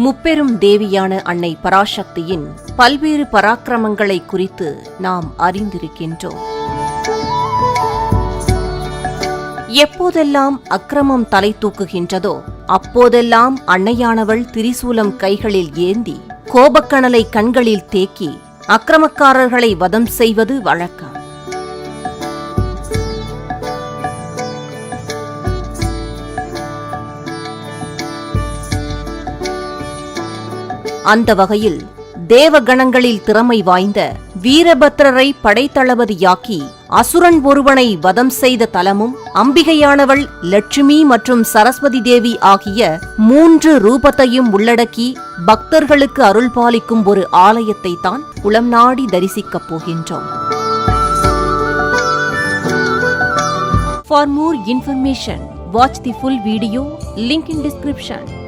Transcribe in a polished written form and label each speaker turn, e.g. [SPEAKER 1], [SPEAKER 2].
[SPEAKER 1] முப்பெரும் தேவியான அன்னை பராசக்தியின் பல்வேறு பராக்கிரமங்களை குறித்து நாம் அறிந்திருக்கின்றோம். எப்போதெல்லாம் அக்கிரமம் தலை தூக்குகின்றதோ அப்போதெல்லாம் அன்னையானவள் திரிசூலம் கைகளில் ஏந்தி கோபக்கனலை கண்களில் தேக்கி அக்கிரமக்காரர்களை வதம் செய்வது வழக்கம். அந்த வகையில் தேவகணங்களில் திறமை வாய்ந்த வீரபத்ரரை படைத்தளபதியாக்கி அசுரன் ஒருவனை வதம் செய்த தலமும் அம்பிகையானவள் லட்சுமி மற்றும் சரஸ்வதி தேவி ஆகிய 3 ரூபத்தையும் உள்ளடக்கி பக்தர்களுக்கு அருள்பாலிக்கும் ஒரு ஆலயத்தை தான் உளம் நாடி தரிசிக்கப் போகின்றோம். For more information, watch the full video, link in description.